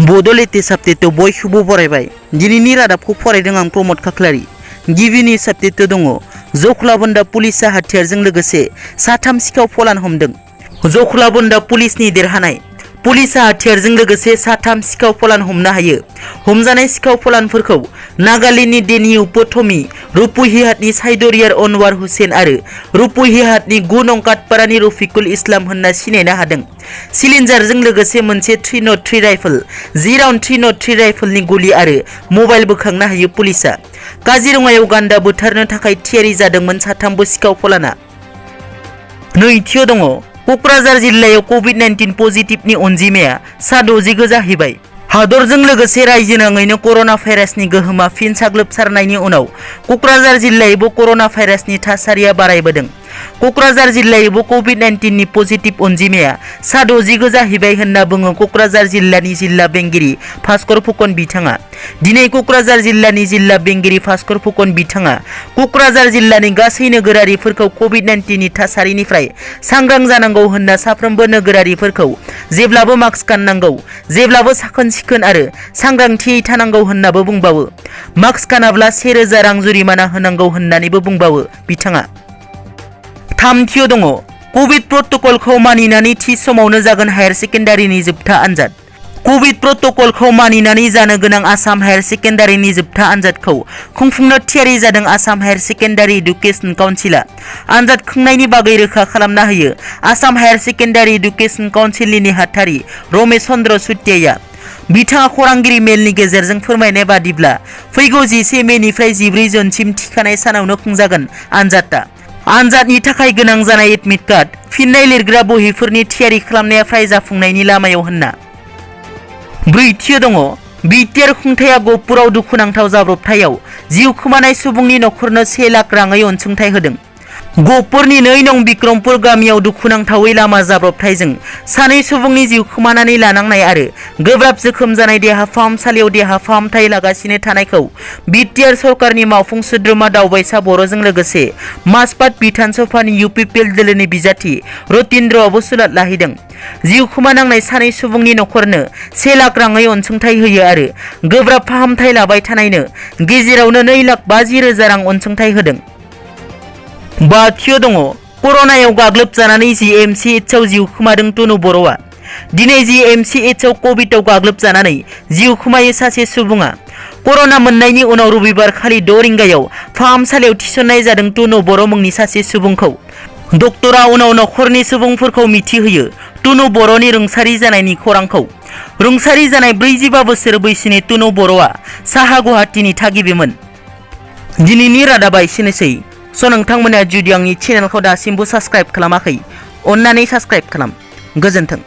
Bodoland साबटेटआव बयखौबो बरायबाय। दिनैनि रादाबखौ फरायदों आं प्रमद खाख्लारि। गिबिनि साबटेटआव दङ जखलाबन्दा पुलिसा हाथियारजों लोगोसे साथाम सिखाव फलान हमदों। जखलाबन्दा पुलिसनि देरहानाय। पुलिसा हाथियारजों लोगोसे साथाम सिखाव फलान हमनो हायो। हमजानाय सिखाव फलानफोरखौ नागालेन्डनि देनिउ पथमी, रुपुहिहाटनि साइदरियार अनवार हुसेन आरो रुपुहिहाटनि 9 नं काटपारानि रफिकुल इस्लाम होनना सिनायनो हादों। सिलिन्डारजों लोगोसे मोनसे 303 राइफल, 10 राउन्ड 303 राइफलनि गुलि आरो मबाइल बोखांनो हायो पुलिसा। काजिरङायाव गान्दा बुथारनो थाखाय थियारि जादोंमोन साथामबो सिखाव फलाना। नैथियाव दङ क'क्राझार जिल्लायाव कभिड-19 पजिटिभनि अनजिमाया 60 जाहैबाय। हादरजों लोगोसे रायजो नाङैनो कर'ना भाइरासनि गोहोमा फिन साग्लोबसारनायनि उनाव क'क्राझार जिल्लायावबो कर'ना भाइरासनि थासारिया बारायबोदों। क'क्राझार जिल्लायावबो कभिड-19नि पजिटिभ अनजिमाया 60 जाहैबाय होनना बुङो क'क्राझार जिल्लानि जिल्ला बेंगिरि भास्कर फुकन बिथाङा। दिनै क'क्राझार जिल्लानि जिल्ला बेंगिरि भास्कर फुकन बिथाङा क'क्राझार जिल्लानि गासै नोगोरारिफोरखौ कभिड-19नि थासारिनिफ्राय सांग्रां जानांगौ होनना साफ्रोमबो नोगोरारिफोरखौ जेब्लाबो मास्क गाननांगौ, जेब्लाबो साखोन-सिखोन आरो सांग्रांथियै थानांगौ होननाबो बुंबावो। मास्क गानाब्ला 1000 रां जुरिमाना होनांगौ होननानैबो बुंबावो बिथाङा। थामथियाव दङ कभिड प्रट'कलखौ मानिनानै थि समावनो जागोन हायार सेकेन्डारिनि जोबथा आनजाद। कभिड प्रट'कलखौ मानिनानै जानो गोनां आसाम हायार सेकेन्डारिनि जोबथा आनजादखौ खुंफुंनो थियारि जादों आसाम हायार सेकेन्डारि इडुकेसन काउन्सिलआ। आनजाद खुंनायनि बागै रोखा खालामना होयो आसाम हायार सेकेन्डारि इडुकेसन काउन्सिलनि नेहाथारि रमेश चन्द्र चुटियाया। बिथाङा खौरांगिरि मेलनि गेजेरजों फोरमायनाय बादिब्ला फैगौ 11 मेनिफ्राय 14 जुनसिम थिखानाय सानावनो खुंजागोन आनजादआ। आनजादनि थाखाय गोनां जानाय एडमिट कार्ड, फिननाय लिरग्रा बहिफोरनि थियारि खालामनाया फ्राय जाफुंनायनि लामायाव होनना। ब्रैथियाव दङ BTR खुंथाया गहपुराव दुखुनांथाव जाब्रबथायाव जिउ खोमानाय सुबुंनि नखरनो 1 लाख राङै अनसुंथाइ होदों। गहपुरनि 2 नं बिक्रमपुर गामियाव दुखुनांथावै लामा जाब्रबथायजों सानै सुबुंनि जिउ खोमानानै लानांनाय आरो गोब्राब जोखोम जानाय देहा फाहामसालियाव देहा फाहामथाय लागासिनो थानायखौ BTR सरकारनि मावफुं सोद्रोमा दावबायसा बर'जों लोगोसे माजबात बिधान सभानि UPPL दोलोनि बिजाथि रतीन्द्रआबो सुलाद लाहैदों। जिउ खोमानांनाय सानै सुबुंनि नखरनो 1 लाख राङै अनसुंथाइ होयो आरो गोब्राब फाहामथाय लाबाय थानायनो गेजेरावनो 2,50,000 रां अनसुंथाइ होदों। बाथियाव दङ कर'नायाव गाग्लोबजानानै GMCHआव जिउ खोमादों टुनु बर'आ। दिनै GMCHआव कभिडआव गाग्लोबजानानै जिउ खोमायो सासे सुबुङा। कर'ना मोननायनि उनाव रबिबार खालि 6 रिंगायाव फाहामसालियाव थिसननाय जादों टुनु बर' मुंनि सासे सुबुंखौ। डक्टरा उनाव नखरनि सुबुंफोरखौ मिथिहोयो टुनु बर'नि रुंसारि जानायनि खौरांखौ। रुंसारि जानाय 45 बोसोर बैसोनि टुनु बर'आ साहा गुवाहाटीनि थागिबिमोन। दिनैनि रादाबा एसेनोसै। नोंथांमोना जुदि आंनि चेनेलखौ दासिमबो साबस्क्राइब खालामाखै, अन्नानै साबस्क्राइब खालाम। गोजोन्थों।